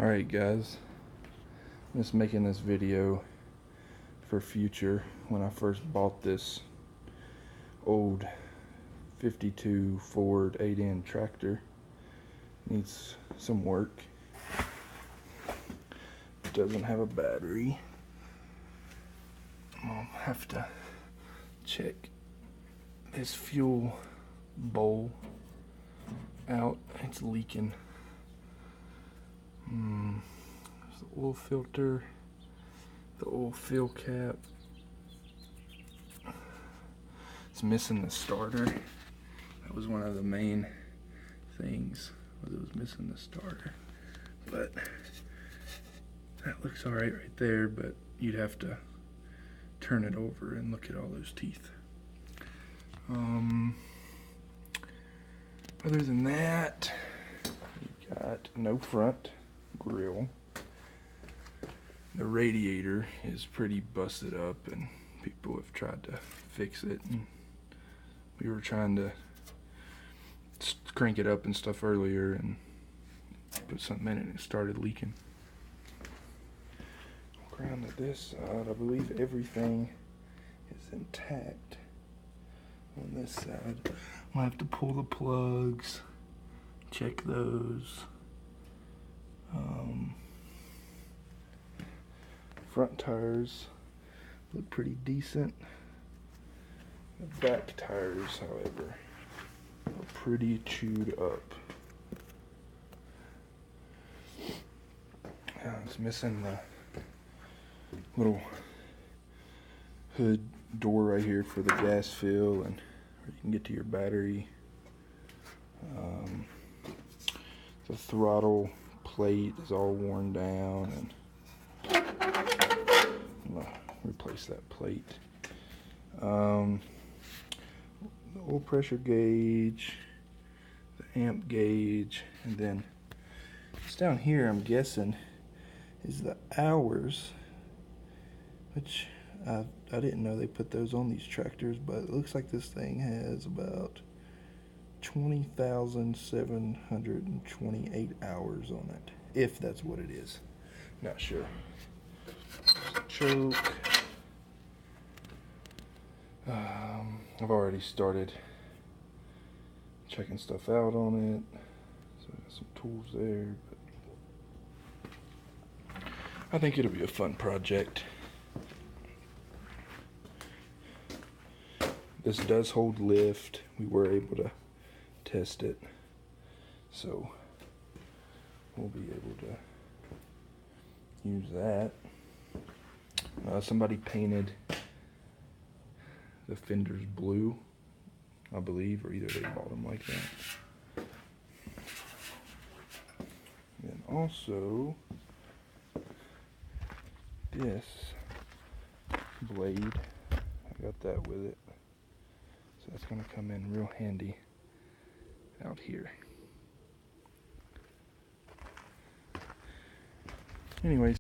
Alright guys, I'm just making this video for future. When I first bought this old 52 Ford 8N tractor, needs some work. It doesn't have a battery. I'll have to check this fuel bowl out. It's leaking. There's the oil filter, the oil fill cap. It's missing the starter. That was one of the main things, was it was missing the starter. But that looks alright right there, but you'd have to turn it over and look at all those teeth. Other than that, we got no front grill. The radiator is pretty busted up and people have tried to fix it, and we were trying to crank it up and stuff earlier and put something in it and it started leaking. Around to this side, I believe everything is intact. On this side, I'll have to pull the plugs, check those. Front tires look pretty decent. The back tires, however, are pretty chewed up. It's missing the little hood door right here for the gas fill, and where you can get to your battery. The throttle plate is all worn down, and I'm gonna replace that plate. The oil pressure gauge, the amp gauge, and then it's down here, I'm guessing, is the hours, which I didn't know they put those on these tractors, but it looks like this thing has about 20,728 hours on it, if that's what it is. Not sure. Choke. I've already started checking stuff out on it, so I got some tools there, but I think it'll be a fun project. This does hold lift. We were able to test it, so we'll be able to use that. Somebody painted the fenders blue, I believe, or either they bought them like that. And also, this blade, I got that with it. So that's going to come in real handy out here. Anyways.